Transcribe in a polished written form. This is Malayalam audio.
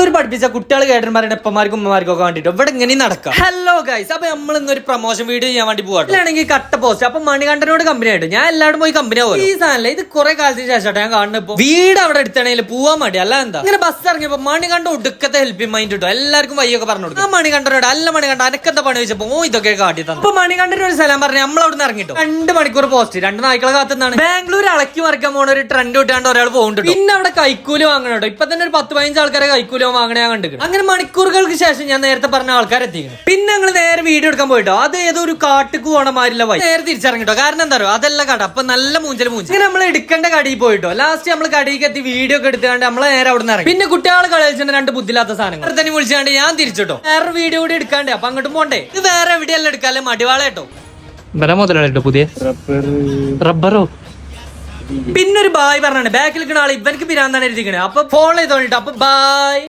തൃശ്ശൂർ പഠിപ്പിച്ച കുട്ടികൾ കേട്ടന്മാരുടെ എപ്പന്മാർക്കും ഉമ്മമാർക്കും ഒക്കെ വേണ്ടിട്ട് ഇവിടെ ഇങ്ങനെ നടക്കാം. ഹലോ ഗൈസ്, അപ്പൊ നമ്മൾ ഇന്നൊരു പ്രൊമോഷൻ വീഡിയോ ചെയ്യാൻ വേണ്ടി പോകാം. ഇല്ലാണെങ്കിൽ കട്ട പോസ്റ്റ്. അപ്പൊ മണികണ്ഠനോട് കമ്പനി ആയിട്ട് ഞാൻ എല്ലാവരും പോയി കമ്പനി ആവും. ഈ സാധനം ഇത് കുറെ കാലത്തിന് ശേഷം ഞാൻ കാണുന്നത്. ഇപ്പൊ വീട് അവിടെ എടുത്താണെങ്കിൽ പോവാൻ മതി. അല്ല എന്താ ഇങ്ങനെ ബസ് ഇറങ്ങിയപ്പോ മണികണ്ഠ ഒടുക്കത്തെ ഹെൽപ്പിംഗ് മൈൻഡ് കിട്ടും. എല്ലാവർക്കും വയ്യൊക്കെ പറഞ്ഞു കൊടുക്കും. ആ മണികണ്ഠനോട് അല്ല മണികണ്ഠ അനക്കെന്താ പണി വെച്ചപ്പോ ഇതൊക്കെ കാട്ടി തന്നു. അപ്പൊ മണികണ്ഠനോട് സ്ഥലം പറഞ്ഞ് നമ്മൾ അവിടെ നിന്ന് ഇറങ്ങിട്ടോ 2 മണിക്കൂർ പോസ്റ്റ് 2 നായ്ക്കളെ കാത്തുനിന്നാണ്. ബാംഗ്ലൂർ ഇളക്കി മറിക്കാൻ പോണ ഒരു ട്രെൻഡ് വിട്ടാണ്ട് ഒരാൾ പോകുന്നുണ്ട്. പിന്നെ അവിടെ കൈക്കൂലി വാങ്ങണോ. ഇപ്പൊ തന്നെ ഒരു 10-15 ആൾക്കാരെ കൈക്കൂലി വാങ്ങണേ ഞാൻ കണ്ടിട്ടുണ്ട്. അങ്ങനെ മണിക്കൂറുകൾക്ക് ശേഷം ഞാൻ നേരത്തെ പറഞ്ഞ ആൾക്കാരെത്തിക്കണം. പിന്നെ ഞങ്ങൾ നേരെ വീഡിയോ എടുക്കാൻ പോയിട്ടോ. അത് ഏതോ ഒരു കാട്ടുക്ക് പോണ മാരില്ല വഴി നേരെ തിരിച്ചിറങ്ങിട്ടോ. കാരണം എന്താ പറയുക, അതല്ല കട. അപ്പൊ നല്ല മൂഞ്ചൽ ഇങ്ങനെ നമ്മൾ എടുക്കേണ്ട കടയിൽ പോയിട്ടോ. ലാസ്റ്റ് നമ്മൾ കടയിലേക്ക് എത്തി വീഡിയോ ഒക്കെ എടുത്തുകൊണ്ട് നമ്മളെ നേരെ അവിടെ നിന്ന് ഇറങ്ങി. പിന്നെ കുട്ടികൾ കളിച്ചിട്ട് 2 ബുദ്ധിയില്ലാത്ത സാധനങ്ങൾ തന്നെ വിളിച്ചാണ്ട് ഞാൻ തിരിച്ചിട്ടോ. വേറെ വീഡിയോ കൂടി എടുക്കാണ്ട്. അപ്പൊ അങ്ങോട്ടും പോണ്ടേ. ഇത് വേറെ എവിടെയല്ല എടുക്കാല്ലേ, മടിവാളേട്ടോ. മുതലാളിട്ടോ പുതിയ റബ്ബറോ. പിന്നെ ഒരു ബായ് പറഞ്ഞാണ് ബാക്കിൽ നിൽക്കുന്ന ആൾ ഇവർക്ക് പിരാന്താണ് എഴുതിക്കണേ. അപ്പൊ ഫോൺ ചെയ്തോണ്ടിട്ടോ. അപ്പൊ ബായ്.